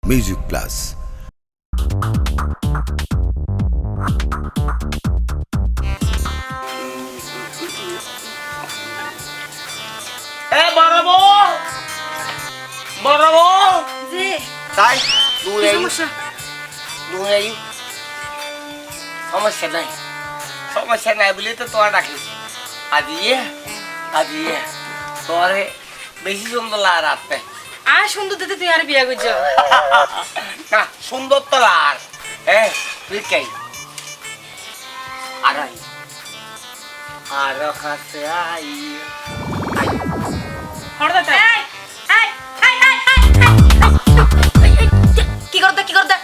Music plus. সমস্যা নাই বলে তো তোরা ডাকিস আজিয়ে তোরে বেশি সুন্দর লাগে রাতে আর সুন্দর দিতে তুই আর বিয়া করছ না সুন্দর তো লাগ তুই কে আর কাছে আই হড়দা কি করতে কি করতে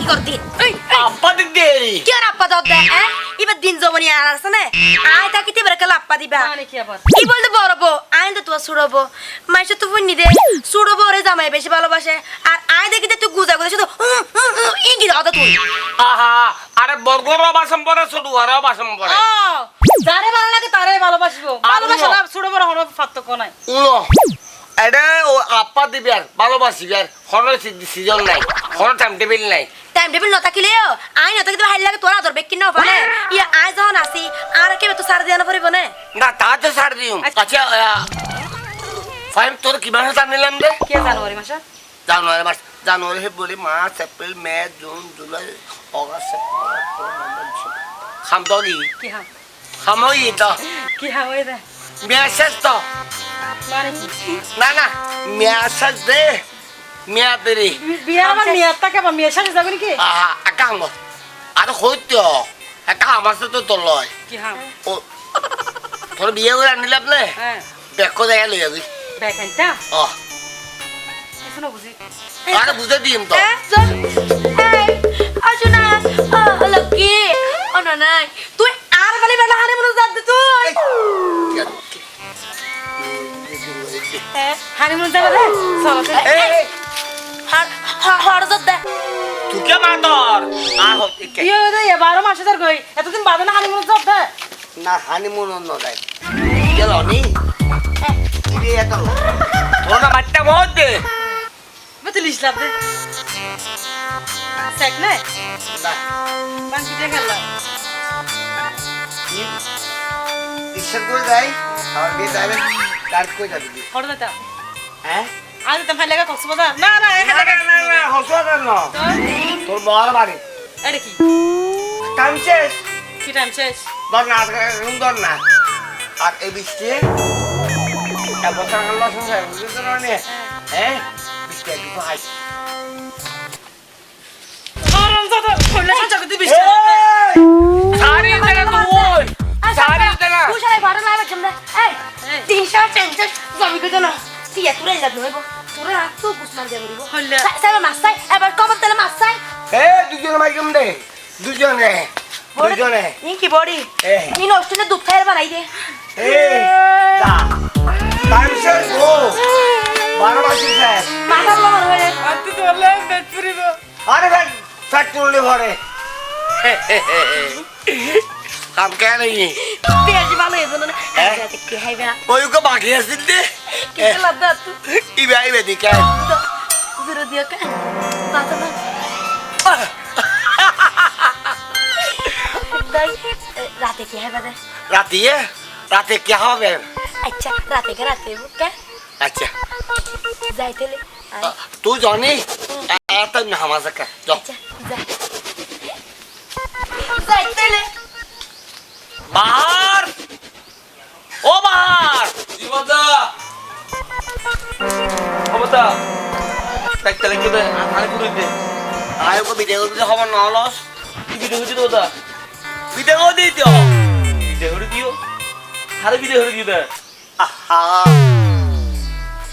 কি করতে আব্বা দিদি কি আর আপ্পা দাও দে এবার দিন জমনি আর আছে না আয় তা কিতে বেরকে আপ্পা দিবা মানে কি আবার কি বলতে বড়বো আয় তো তুই ছুড়বো মাইছে তো ফুনি দে ছুড়বো রে জামাই বেশি ভালোবাসে আর আয় দেখিতে তুই গুজা গুজা শুধু ইঙ্গি দাও তুই আহা আরে বর্গর বাসম পরে শুধু আর বাসম পরে যারে ভালো লাগে তারে ভালোবাসবো ভালোবাসা না ছোট বড় হলো পার্থক্য নাই উলো এটা ও আপ্পা দিবি আর ভালোবাসিবি আর কোনো সিজন নাই কোনো টাইম টেবিল নাই টাইম টেবিল না থাকিলেও আয় না থাকিতে ভালো লাগে তোরা আদর বেক কিনা পারে ইয়া আয় যখন আসি আর কেবে তো সার দিয়া না পারিব না না তা তো ছাড় দিও আচ্ছা ফাইম তোর কি মাসে টান নিলাম রে কে জানুয়ারি মাসে জানুয়ারি মাস জানুয়ারি ফেব্রুয়ারি মার্চ এপ্রিল মে জুন জুলাই অগাস্ট সেপ্টেম্বর অক্টোবর নভেম্বর ডিসেম্বর খাম তো কি হা খামই তো কি হা ওই দে মেসেজ তো মানে কি না না মেসেজ দে মেয়াদেরি বিয়া আমার মেয়াটা কে বা মেয়ে সাথে যাবে নাকি আকাম আর হইত একা আমার সাথে তো লয় কি হা ও তোর বিয়ে করে আনিলাম না হ্যাঁ বেকো জায়গা লই যাবি বেকাইতা ও শুনো বুঝি আরে বুঝে দিম তো এই আজনা লকি ও না নাই তুই আর বলে বেলা হারে মনে যাদ তুই হানিমুন যাবে রে চলো হর যাদ দে তুই কে মাতর আ হত কে ইয়ে রে 12 মাসে ধর গই এতদিন বাদে না হানিমুন যাবে না হানিমুন ন যায় গেল নি কি এত তোর না বাচ্চা বহুত দে মতে লিস লাভ দে সেক নে না বাকি দে গেল ইচ্ছা করে যাই আর বিয়ে যাবে কাট কই যাবি হড় দাতা হ্যাঁ আজ তো ভাই লাগা কক্সবাজার না না এখানে না হসো না তোর বড় বাড়ি এটা কি টাইম শেষ কি টাইম শেষ ধর না সুন্দর না আর এই বৃষ্টি বছর আল্লাহ সংসার বুঝতে পারি হ্যাঁ বৃষ্টি একটু হাই আরাম দাদা কইলা চাচা কদি বিশ সারি দেনা তুই সারি দেনা তুই সারা 12 লাখ কেমনে এই 300 জমি কই জানো কি এত রে লাভ নইবো তোরা তো বুঝমান দে বলিবো হল্লা সারা মাছাই এবার কমন তেলে মাছাই দুজনে মাইকম দে দুজনে কি বড়ি নি নষ্টনে দুধ খাইর বানাই দে যা টাইম শেষ গো 12 মাস শেষ মাথা লবণ হয়ে আন্টি তো হল্লা পেট পুরিব আরে ভাই ফ্যাক্টরি ভরে কাম কে নেই পেঁয়াজ ভালো এজন্য না কি খাইবা ওই কো বাকি আছে দে কি লাভ দা তুই ইবে দিকে জোরে দিয়া কে তাতা না তাই রাতে কি খাইবা দে রাতে কি হবে আচ্ছা রাতে কে আচ্ছা যাইতেলে তুই জানি এত নামাজ কা যাও আচ্ছা যাইতেলে বাহার ও বাহার জীবনদা অবতা তাইলে কি বে আরে পুরো দে আয় কো ভিডিও করতে হবে না লস কি ভিডিও হচ্ছে তোদা ভিডিও দিই তো ভিডিও করে দিও আরে ভিডিও করে দিও দা আহা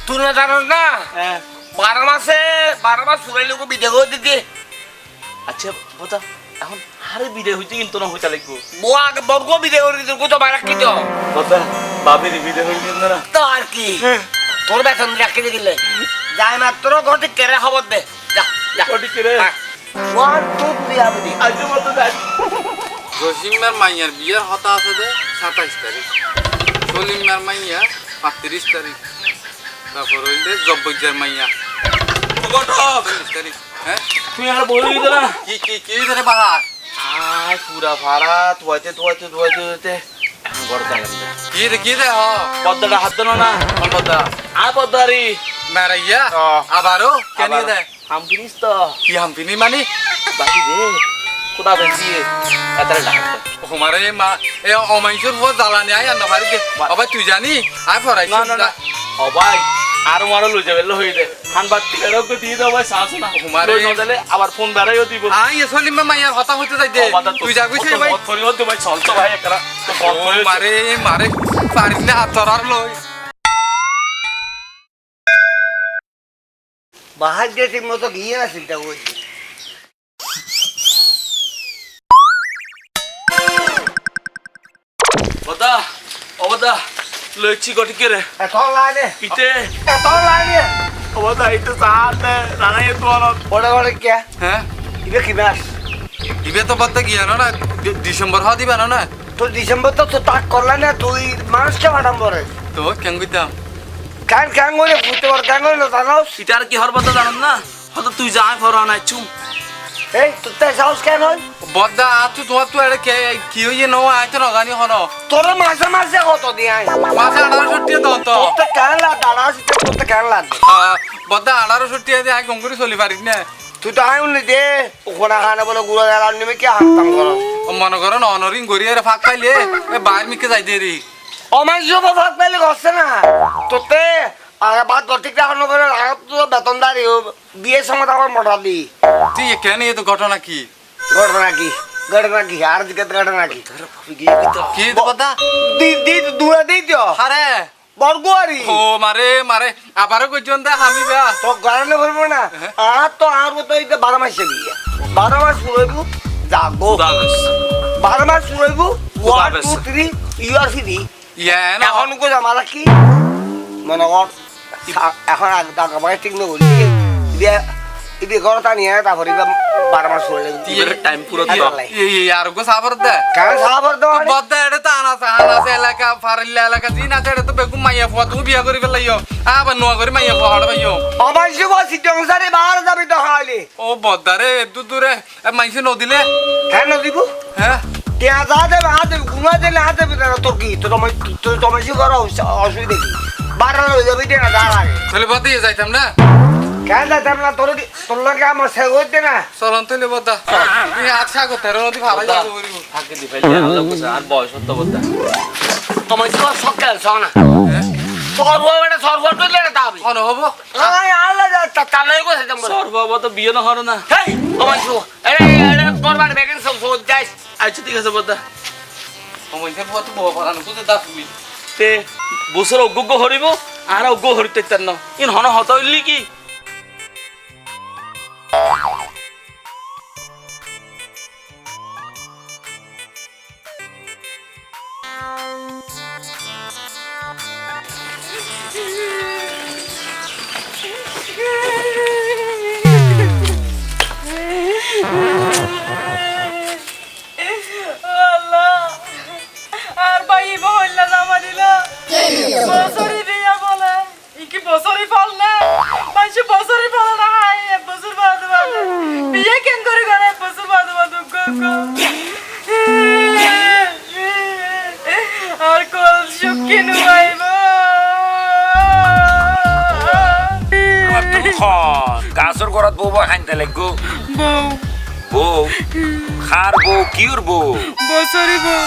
তুই না জানো না হ্যাঁ 12 মাস সুরাই লোক ভিডিও করে দিতে আচ্ছা বতা এখন আরে ভিডিও হচ্ছে কিন্তু না হইতা লাগবো বুয়াক বর্গ ভিডিও করে দিতে কত বার কি তো বতা বাবির ভিডিও করে দিও না তো আর কি তোর বেতন রাখতে দিলে যাই মাত্র ঘটে কেরে খবর দে যা যা কোটি করে 1 2 3 আবদি আজকে বতা দা জসিমের মাইয়ার বিয়ের হতা আছে দে 27 তারিখ সলিমের মাইয়া 35 তারিখ তারপর হইলে জব্বইজার মাইয়া গঠক তারিখ হ্যাঁ তুই আর বই দিত না কি ধরে বাহা আয় পুরা ভাড়া ধোয়াইতে এখন ঘরে থাকেন কি দে হ পদ্মাটা হাত দেন না কোন বদা আর পদ্মারি মারাইয়া ও। আবারও কেন দে হাম কিনিস তো কি হাম্পিনি মানে বাকি দে কোথা বেশি এতারে ডাকতে তোমারে মা এ অমাইশুর ফো জ্বালানি আই আন্না পারি দে বাবা তুই জানি আই ফরাই না ও ভাই আর মারো লই যাবে লই দে খান বাদ থেকে রোগ দিয়ে দাও ভাই সাহস না হুমারে। লই না দিলে আবার ফোন বেরাইও দিব আই এসলি মা মাইয়ার হতা হইতে যাই দে তুই যা কইছিস ভাই ফোন হতে ভাই চল তো ভাই একরা তো ফোন করে মারে মারে পারি না আতরার লই বাহার দিয়ে ঠিক মতো গিয়ে না চিন্তা করছি বদা ও বদা লইছি গটি কে রে এত লাগে ইতে এত লাগে ও বদা ইতে সাথে রানাই তো আর বড় বড় কে হ্যাঁ ইবে কি মাস ইবে তো বদতে গিয়া না ডিসেম্বর হ দিবা না তুই ডিসেম্বর তো তাক করলা না তুই মানুষকে পাঠাম পরে তো কেন কইতাম কান করে ফুটে পার কান করে জানাস ইটা আর কি হর বদা জানান না হয়তো তুই যাই ফর নাই চুম এই তোর তাই সাহস কেন হয় বদ্দা আতু তোমার তো এর কি হইয়ে নো আইতে না জানি হন তোর মাসে মাসে কত দিয়ে মাসে 1860 টাকা দাও তো তোর কেন লাগ দাঁড়া আসতে তোর কেন লাগ বদ্দা 1860 টাকা দিয়ে আই গঙ্গুরি চলি পারিস না তুই তো আইন দে ওখানে খানে বলে গুড়া দাঁড়ান নেমে কি হাঁকতাম করো মনে করো অনরিং গড়ি এর ফাঁক পাইলে বাইর মিকে যাই দে রে আমার জব ভাগ পেলে গছে না তোতে আর বাদ গঠিক রাখানো করে আর তো বেতনদারি বিয়ের সময় তখন মোটা দি তুই কেন এই তো ঘটনা কি ঘটনা কি আর দিকে ঘটনা কি কি তো বদ্দা দি দি দূরে দিই তো আরে বরগুয়ারি ও মারে মারে আবারও কইজন দে আমি বা তো গানে বলবো না আর তো আর তো এই 12 মাসে বিয়ে 12 মাস শুরু যাবো দাস 12 মাস শুরু 1 বেশ। 2 3 ইউ আর ফ্রি ইয়া না এখন কো জামালা কি মনে কর এখন আগে টাকা পয়সা ঠিক না বলি ইবে ঘরটা নিয়ে তারপরে 12 মাস শুরু ইবের টাইম পুরো দিও আর গো সাবর দে কেন সাহাবার তো বদ্দা এটা তো আনাছে এলাকা ফারিল্লা এলাকা জিন আছে এটা তো বেগুম মাইয়া ফুয়া তুমি বিয়া করি ফেলাইও আবার নোয়া করে মাইয়া ফুয়া হড় ভাইও আমার জীব সিজংসারে বার যাবি তো খালি ও বদ্দা রে এত দূরে মাইসে নদিলে কেন দিব হ্যাঁ কে আজাদে হাতে ঘুমা দিলে হাতে বিনা তোর কি তোর তোমার জীব করা অসুবিধা কি 12 লই যাবি না দাঁড়ায় তাহলে বদ্দা যাইতাম না কেন যাইতাম না তোর লগে আমার সে হইতে না চলন তাহলে বদ্দা তুমি আচ্ছা গো তেরো নদী ভালো যাবে বলিব থাকে দি ফেলে আল্লাহ কইছে আর বয়স হতো বদা তোমার জীব সকাল সনা সর্ব তুললে না তাবি কোন হবো আই আল্লাহ যা তালাই কো সেজম বল সর্বব তো বিয়ে না হর না হেই আমার জীব এরে করবার বেকেন সব সব যাইস আচ্ছা ঠিক আছে বদা ও মইতে ফুয়া তো বড় পারানো তো দা তুমি তে বছর অজ্ঞ হরিব আর অজ্ঞ হরিতে তার না ইন হন হত হইলি কি আল্লাহ আর ভাই বহল্লা জামা দিল বছরই বিয়া বলে কি বছরই ফল না মানুষ বছরই ফল না হাই এক বছর বাদ বাদ বিয়ে কেন করে করে এক বছর বাদ বাদ আর কল সুখী নুয়াইব গাছর গড়াত বউ খাইতে লাগবো বউ বউ খার বউ কিউর বউ বছরই বউ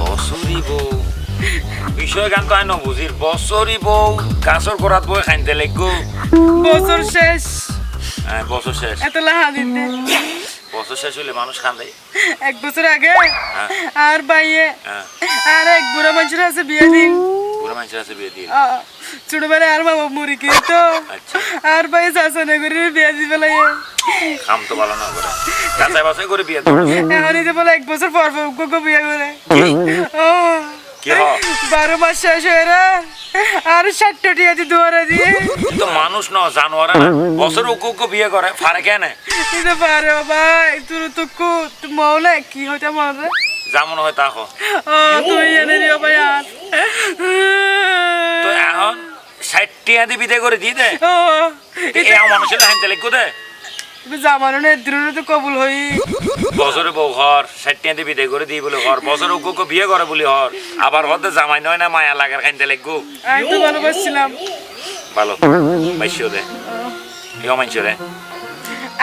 বছরি বউ বিষয় গান তো আই নবুজির বছরি বউ গাছর গড়াত বউ খাইতে লাগবো বছর শেষ বছর শেষ এত লাহা দিতে বছর শেষ হইলে মানুষ খান্দে এক বছর আগে আর বাইয়ে আর এক বুড়া মানুষের আছে বিয়ে দিন পুরো মানুষের আছে বিয়ে দিয়ে ছোটবেলায় আর বাবা মুড়ি কিনে তো আর ভাই শাসনে করে বিয়ে দিবে লাগে কাম তো ভালো না করে গাছাই বাছাই করে বিয়ে দেবো এখন এই যে বলে এক বছর পর পর বিয়ে করে ও কি হ 12 মাস শেষ হয়ে রে আর 60 টিয়া দি দুয়ারে দিয়ে তুই তো মানুষ ন জানোয়ার না বছর উকু বিয়ে করে ফারে কেন দিতে পারে ভাই তুই তো মৌলে কি হইতে মনে যেমন হয় তা কো ও তুই এনে দিও ভাই আর তো এখন 60 টিয়া দি বিদে করে দি দে ও এ মানুষের হাইতে লাগবো দে জামানো না দিনে তো কবুল হই বছরে বউ ঘর 60 টাকা দিয়ে বিদায় করে দিই বলে ঘর বছরে উগ্গকে বিয়ে করে বলি হর আবার হতে জামাই নয় না মায়া লাগার খাইতে লাগবো আমি তো ভালোবাসছিলাম ভালো মাইশো দে ইও মাইশো দে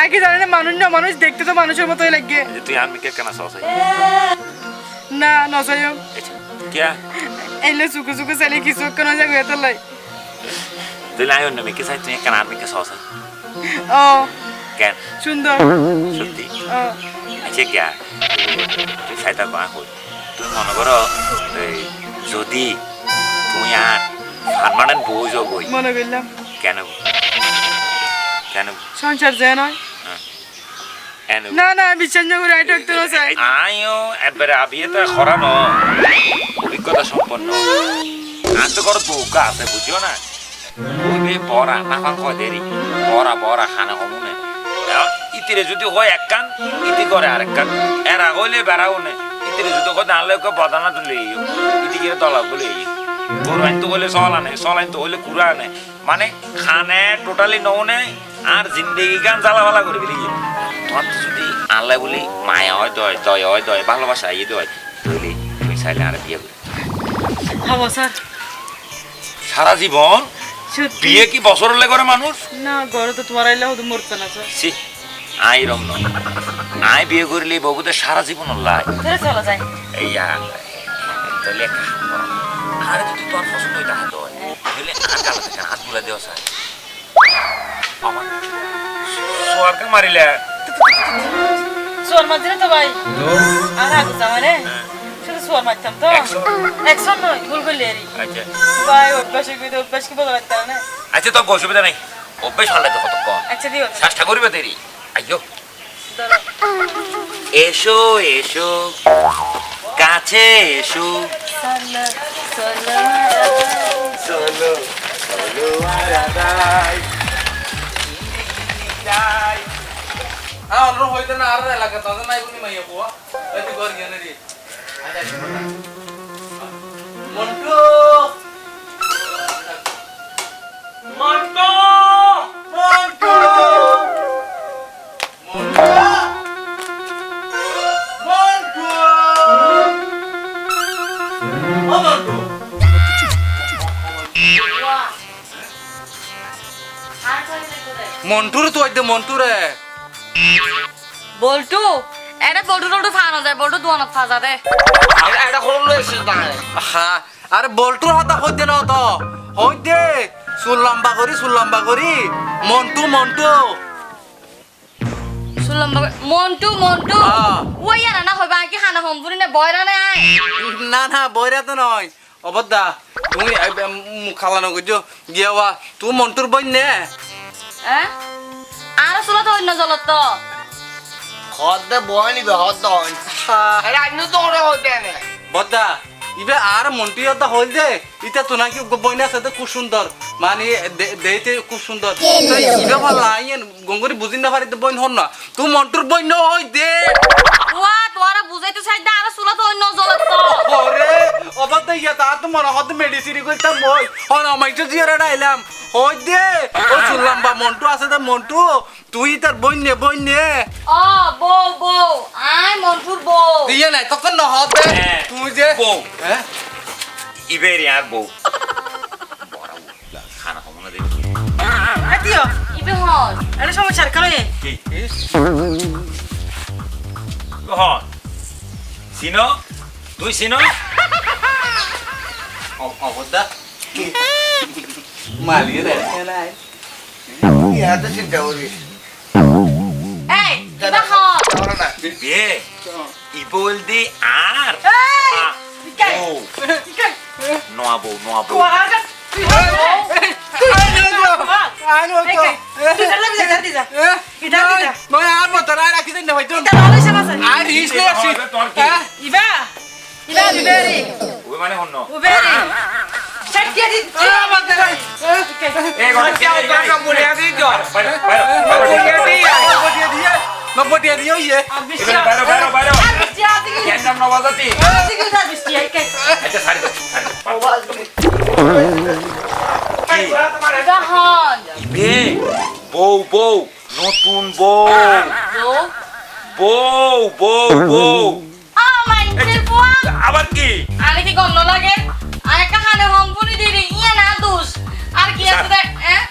আগে জানি না মানুষ দেখতে তো মানুষের মতোই লাগে তুই আমি কে কেন সসাই না নসাইও क्या এলে সুকু সুকু চালি কিছু কেন যাবে এত লাই তুই লাইও না মেকে সাই তুই কেন আমি কে সসাই ও কেন সুন্দর সত্যি ও আচ্ছা क्या তুই সাইতা কয় হই তুই মনে করো এই যদি তুই আর পার্মানেন্ট বউ যাবই মনে করলাম কেন কেন সংসার যায় নয় কেন না না বিশ্বাস করে আইটা একটু চাই আইও এবারে আবিয়ে তো খরানো অভিজ্ঞতা সম্পন্ন আর তো করো বউকা আছে বুঝিও না বইবে বড়া নাফাং কয় দেরি বড়া খানা কমুনে ইতিরে যদি হয় এক কান ইতি করে আরেক কান এর আগলে বেড়াও নে ইতিরে যদি হয় নাহলে বদানা তো লইও ইতি কিরে দলা বলে গরু আইন তো হলে সলাইন তো হলে কুড়া আনে মানে খানে টোটালি নৌনে আর জিন্দেগি গান জ্বালাবালা করে ফেলি তোমার তো যদি আল্লাহ বলি মায়া হয় দয় ভালোবাসা ইয়ে দয় তাহলে তুমি চাইলে আর বিয়ে করে হবো স্যার সারা জীবন সত্যি বিয়ে কি বছর হলে করে মানুষ না ঘরে তো তোমার আইলে হতো মরতে না স্যার ছি আই রম নয় আই বিয়ে করলে বউতে সারা জীবন লাই ধরে চলো যাই এই তাহলে আর যদি তোর পছন্দ হইতে হাত হয় তাহলে আর গালা থাকে হাত গুলা দেওয়া চাই আমার সোয়ারকে মারিলে সোয়ার মারছিলে তো ভাই আর আগে জামানে শুধু সোয়ার মারতাম তো একশন নয় ভুল করলে এরি আচ্ছা ভাই অভ্যাস কি বলা লাগতো না আচ্ছা তোর অসুবিধা নেই অভ্যেস ভালো তো কত কম আচ্ছা দিও চেষ্টা করবে দেরি আইয়ো এসো এসো কাছে এসো চলো অনুরোধ হইতে না আর এলাকা তাদের নাই বলি মাইয়া পোয়া তুই ঘর গিয়ে রে মন্টু মন্টু মন্টু মন্টু মন্টু মন্টুর তো আইতে মন্টুরে বল্টু এটা বল্টু টল্টু ফানো যায় বল্টু দুয়ানত ফাজা দে এটা খোল লইছিস না হ্যাঁ আরে বল্টুর হাতা হইতে না তো হইতে চুল লম্বা করি মন্টু মন্টু শুনলাম মন্টু মন্টু হ্যাঁ। ওই আর না হইবা কি খানা সম্পুরি না বয়রা না না বইরা তো নয় অবদা তুমি খালানো করছো গিয়াওয়া তুই মন্টুর বই নে হ্যাঁ আর চলত অন্য জলত তো হদ্দে বয় নিবে হদ্দ আরে আইনু তো ওরে হইতে না বদ্দা ইবে আর মন্টু হতা হইল দে ইটা তো নাকি বইনা আছে খুব সুন্দর মানে দেইতে খুব সুন্দর ইবে ভালো আইন গঙ্গরি বুঝিন না পারিতে বইন হন না তুই মন্টুর বইন হই দে ওয়া তোরা বুঝাইতে চাই দা আর চলত অন্য জলত তো ওরে অবদা ইয়া তা তো মনে হতে মেডিসিন কইতাম মই হন আমাইতো জিয়ারে ডাইলাম হই দে ও শুনলাম বা মন্টু আছে দে মন্টু তুই তার বইন নে ও বউ বউ আই মন্টুর বউ দিয়ে নাই তখন না হবে তুই যে বউ হ্যাঁ ইবেরি আর বউ বড়া খানা কমনে দেখি দিও ইবে হন এটা সমস্যার কারণে কি হন চিনো তুই চিনো অবদা মালিয়ে রে নাই ইয়া তো চিন্তা করিস এই ইবে হন ওরা না বিয়ে ই বলদি আর বউ নোয়া বউ মই আর মত না রাখি দেন ভাই তো আর রিস নে আসি ইবা বিবেরি ওই মানে হন্ন উবেরি ষাটিয়া দি এই গড়া বলে দি তো নবটিয়া দিও ইয়ে বাইরে কেন নাম নবাজাতি আচ্ছা ছাড়ি দে ইবে হন বে বউ নতুন বউ বউ বউ বউ মাইন্ডের পোয়া আবার কি আরে কি গন্ধ লাগে আর একটা হানে হম্বনি দিদি ইয়া না দোষ আর কি আছে দেখ হ্যাঁ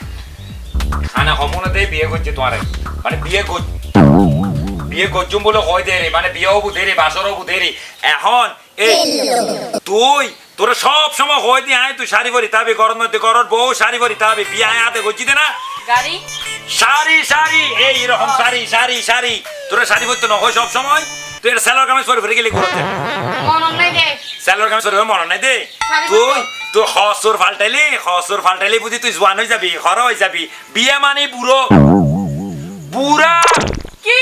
খানা হমনে দেই বিয়ে করছে তোমার মানে বিয়ে করছুম বলে হয় দেরি মানে বিয়ে হবু দেরি বাসর হবু দেরি এখন এই তুই তোরা সব সময় হয় দি আয় তুই শাড়ি পরি তাবি গরম মধ্যে গরম বউ শাড়ি পরি তাবি বিয়ে আয় হাতে করছি না গাড়ি শাড়ি শাড়ি এই রকম শাড়ি শাড়ি শাড়ি তোরা শাড়ি পরতে না হয় সব সময় তুই এটা স্যালোর কামিজ পরে ফিরে গেলি করতে মন নাই দে স্যালোর কামিজ পরে মনে নাই দে তুই হসুর ফাল্টাইলি বুঝি তুই জোয়ান হয়ে যাবি খর হয়ে যাবি বিয়ে মানে বুড়ো বুড়া কি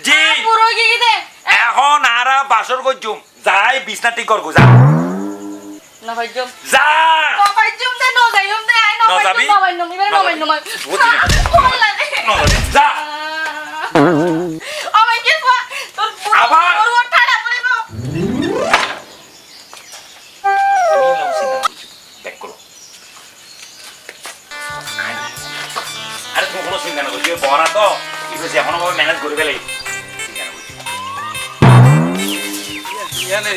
জি পুরো কি দে এখন আরা বাসর করছুম যাই বিছনা ঠিক করবো যা না ভাইজম যা না ভাইজম দে নো যাইম দে আই নো ন যাবি? ভাইজম না ভাইজম ইবে না ভাইজম আমার কি তোর আবার? তোর ঠাড়া পড়িব ব্যাক করো আরে তুমি কোনো চিন্তা না করছি বড়া তো কি হয়েছে এখনো ভাবে ম্যানেজ করে গেলে চিন্তা না করছি ইয়ানে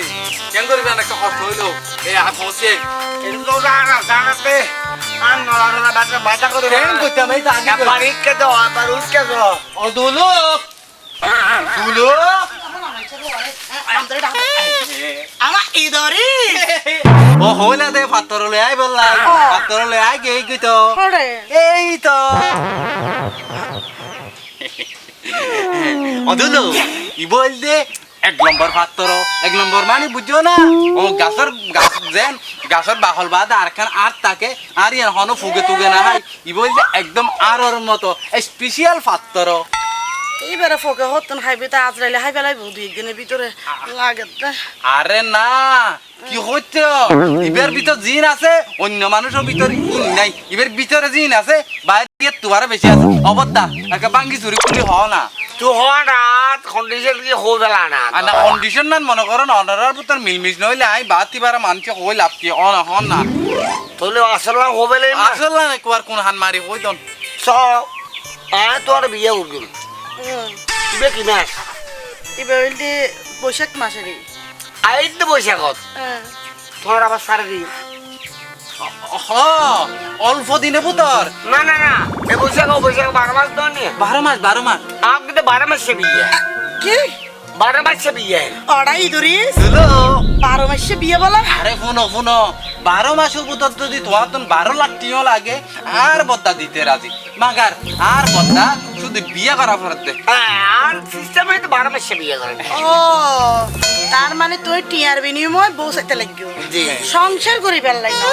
কেন করবি একটা কষ্ট হইলো এই পৌঁছে কিন্তু জানাতে আর নড়া বাটা করে কেন করতাম এই তো আগে একবার ইটকে দাও আবার উঠকে দাও ও দুলু দুলু আমার ইদরি ও হইলা দে পাত্র লই আই বললা পাত্র লই আই গে গইতো ওরে এই তো ও দুলু ই বল দে এক নম্বর পাত্র এক নম্বর মানে বুঝছো না ও গাছের বাহল বাদ আর খান আর তাকে আর ইয়ার হনো ফুগে তুগে না হয় ই বল দে একদম আর ওর মতো স্পেশাল পাত্র এইবারে ফোকে হতন খাইবে তা আজরাইলে খাই পেলাই দুই একদিনের ভিতরে লাগে আরে না কি হচ্ছে ইবের ভিতর জিন আছে অন্য মানুষের ভিতর ইন নাই ইবের ভিতরে জিন আছে বাইরে দিয়ে তোমার বেশি আছে অবদা একটা বাঙ্গি চুরি খুলি হও না তুই হওয়া রাত কন্ডিশন কি হবে না আর না কন্ডিশন না মনে করেন অনারার ভিতর মিলমিশ নইলে আই বাতি বারা মানুষ হই লাভ কি অন হন না তাহলে আসলে হবে না আসল না একবার কোন হান মারি হই দন সব আয় তোর বিয়ে উঠল তুই কি না এবার হইলে বৈশাখ মাসেরই আই তো বৈশাখত তোর আবার সারা দিন হ অল্প দিনে পুতর না না না এ বৈশাখ 12 মাস তো নিয়ে 12 মাস आप कितने 12 মাসে বিয়ে কি 12 মাসে বিয়ে অড়াই ইদরি দুলো 12 মাসে বিয়ে বলা আরে শুনো 12 মাসের ভিতর যদি তোমার 12 লাখ টিও লাগে আর বদ্দা দিতে রাজি মাগার আর বদ্দা শুধু বিয়ে করা ফরত দে আর সিস্টেমে তো 12 মাসে বিয়ে করে ও তার মানে তুই টিয়ার বিনিময় বউ সাথে লাগবে জি সংসার করি পেলাই না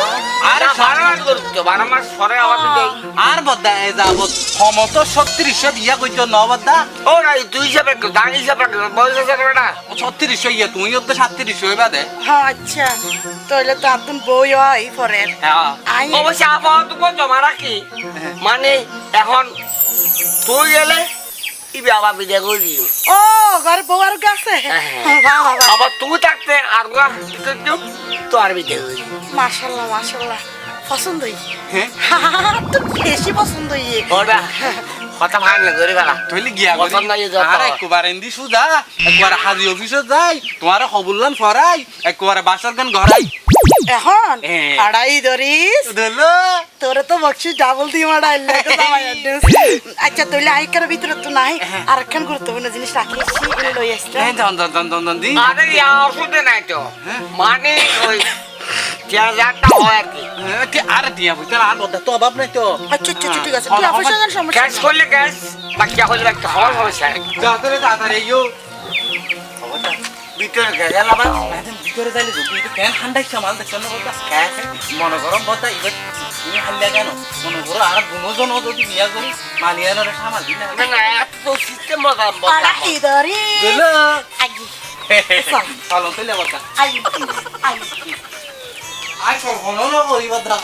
আর 12 মাস করতে 12 মাস পরে আবার দেই আর বদ্দা এ যাবত ক্ষমত 36 বিয়া কইতো ন বদ্দা ও নাই তুই হিসাবে দাগ হিসাবে বয়স হিসাবে না 36 ইয়া তুই তো 37 হইবা দে হ্যাঁ আচ্ছা তাহলে তো আতুন বউ হয় পরে হ্যাঁ আই অবশ্য আপাতত জমা রাখি মানে এখন তুই গেলে ইবে আবার বিয়ে করে দিও ও ঘরে বউ আর গেছে বাহ বাহ আবার তুই থাকতে আর তো আর বিয়ে করে দিও মাশাআল্লাহ মাশাআল্লাহ পছন্দ হইছে হ্যাঁ তো বেশি পছন্দ হইছে ওরা কথা ভাঙ না করে গেলা তুইলে গিয়া পছন্দ নাই যত। আর একবার এন্দি সুদা একবার হাজি অফিসে যাই তোমার খবরলান ফরাই একবার বাসার গান ঘরাই এখন হ্যাঁ। আড়াই ধরিস দিলো তোরে তো বকশিস ডাবল দিয়ে মারাইল আচ্ছা তাহলে আইকার ভিতরে তো নাই আর একখান গুরুত্বপূর্ণ জিনিস রাখিস এগুলো লই আসতে হ্যাঁ জন দি আরে ওষুধে নাই তো মানে ওই 4000টা হয় আর কি আর দিয়া বুঝতে আর বদ্দা তো অভাব নাই তো আচ্ছা আচ্ছা ঠিক আছে তুই অফিসে যান সমস্যা ক্যাশ করলে ক্যাশ বাকি হলে একটা হওয়ার সমস্যা তাড়াতাড়ি ইয়ো ভিতরে গেল আবার ভিতরে যাইলে কিন্তু কেন ঠান্ডাই সামাল দেখছ না বদ্দা মনে করো বদ্দা এবার তুমি হাল্লা কেন মনে করো আর দুজন যদি বিয়া করি মালিয়ানোর সামাল দিন না না তো সিস্টেম বদা আড়াই ধরিস দিলো আগি চলো চলে বদ্দা আই আই আই সব হলো না করি বদ্দা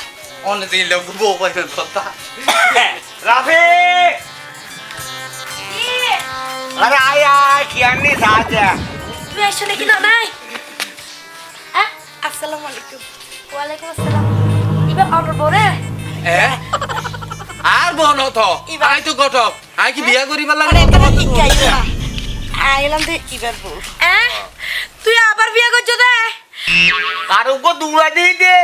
অনেক দিন লোক বউ পাইছে বদ্দা রাফি আরে আয় আয় কি আনি সাজা তুই এসে দেখি না নাই আসসালামু আলাইকুম ওয়ালাইকুম আসসালাম এবার অর্ডার বরে আর বনো তো এবার- আই তো গটক আই কি বিয়া করিবার মানে লাগে একটা শিক্ষা আইলাম দে ইবার বল তুই আবার বিয়ে করছ দে আর ওকে দূরা দিয়ে দে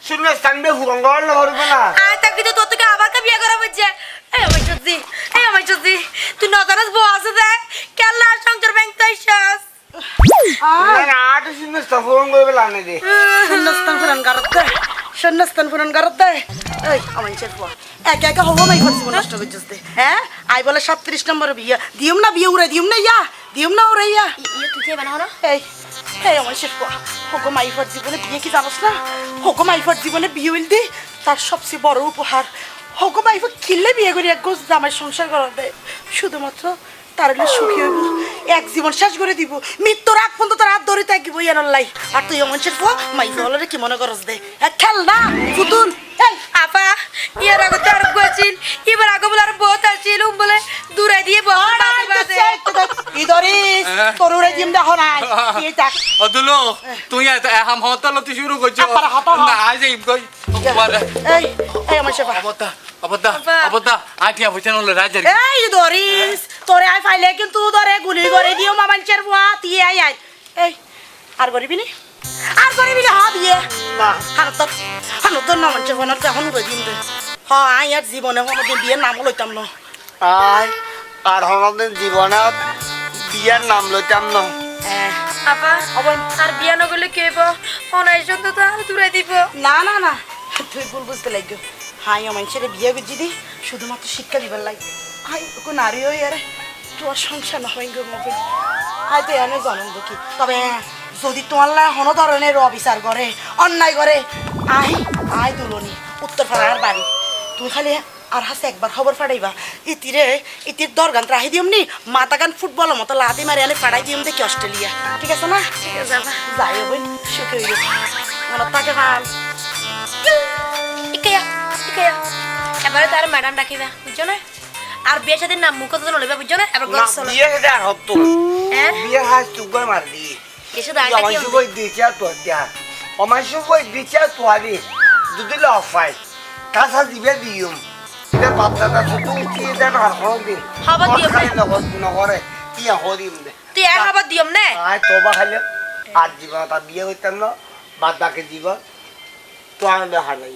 শূন্য স্থান বে হুরঙ্গ করবে না আয় তাকে তো তোর থেকে আবার কে বিয়ে করা হচ্ছে এই আমার চোদ্দি তুই নজরাস বউ আছে দে কেলা সংসার ব্যাংক তাই শেষ না আট শূন্য স্থান হুরঙ্গ করবে লানে দে শূন্যস্থান পূরণ করত দে এই আমার চেপো একা একা হবো মাই করছি নষ্ট করছিস দে হ্যাঁ আই বলে 37 নম্বর বিয়া দিউম না বিয়ে উড়াই দিউম না ইয়া দিউম না উড়াই ইয়া তুই কে বানাও না এই এই আমার চেপো হোকো মাইফার জীবনে বিয়ে কি জানোস না হোকো মাইফার জীবনে বিয়ে হইল দি তার সবচেয়ে বড় উপহার হোকো মাইফা কিনলে বিয়ে করি এক গোছ জামাই সংসার করা দেয় শুধুমাত্র তার সুখী হইব এক জীবন শেষ করে দিব মৃত্যুর আগ পর্যন্ত তার হাত ধরে থাকিব ইয়ানোর লাই আর তুই অমনসের পো মাইফা হলে কি মনে করস দে খেল না ফুতুন এই আপা ইয়ার আগে তো আর গোছিল এবার আগে বলে আর বহুত আছিল বলে দূরে দিয়ে বহুত বাদে ইদরিস তোর উড়ে জিম দেখো নাই এই দেখ অদুলো তুই এহাম হতলতি শুরু করছো আপারা হতা হ। না আই যাই কই এই এই আমার শেফা অবতা আইটিয়া হইছে নলে রাজার এই ইদরিস তোরে আই ফাইলে কিন্তু তোরে গুলি করে দিও মামানচের বুয়া তুই আই আই এই আর করবি নি আর করবি না হা বিয়ে না হানতর না মানচের বনার এখন উড়ে দিম দে হ্যাঁ আই আর জীবনে কোনোদিন বিয়ের নাম লইতাম না আয় আর হনদিন জীবনত বিয়ার নাম লইতাম না আপা আর বিয়া নগলে কে হইব অনাইশ তো আর দূরে দিব না না না তুই ভুল বুঝতে লাগবে হাই মানুষের বিয়ে করছি দি শুধুমাত্র শিক্ষা দিবার লাগে হাই ওকে নারী হই আরে তোর সংসার না হয় গো মগে হাই তো এনে জানেন দেখি তবে যদি তোমার লাই কোনো ধরনের অবিচার করে অন্যায় করে আই আই দুলনি উত্তর পাড়ার বাড়ি তুই খালি আর হাসে একবার খবর ফাটাইবা ইতির দরগান রাহি দিম নি মাথা গান ফুটবলের মতো লাতি মারি আনে ফাটাই দিম দেখি অস্ট্রেলিয়া ঠিক আছে না ঠিক আছে আপা যাই হবেন সুখে হইব মনে থাকে ভাল ইকেয়া এবারে তার ম্যাডাম ডাকিবা বুঝছো না আর বিয়ে সাথে নাম মুখ তো লইবা বুঝছো না এবার গছ চলো বিয়ে সেটা হতো হ্যাঁ বিয়ে হাস তুগর মার দি এসে দাঁড়িয়ে আমার কি সুবই দিছে তো দিয়া আমার সুবই দিছে তো আরে দুদিন অফাই কাসা দিবে দিউম এটা বাচ্চাটা শুধু কি দেন আর হদিন হবার দিও না। নগরে কি হদিম দে তুই এক আবার দিয়ম না আয় তোবা খাইলে আর জীবন তার বিয়ে হইতাম না বাদ বাকি জীবন তো আমি হারাই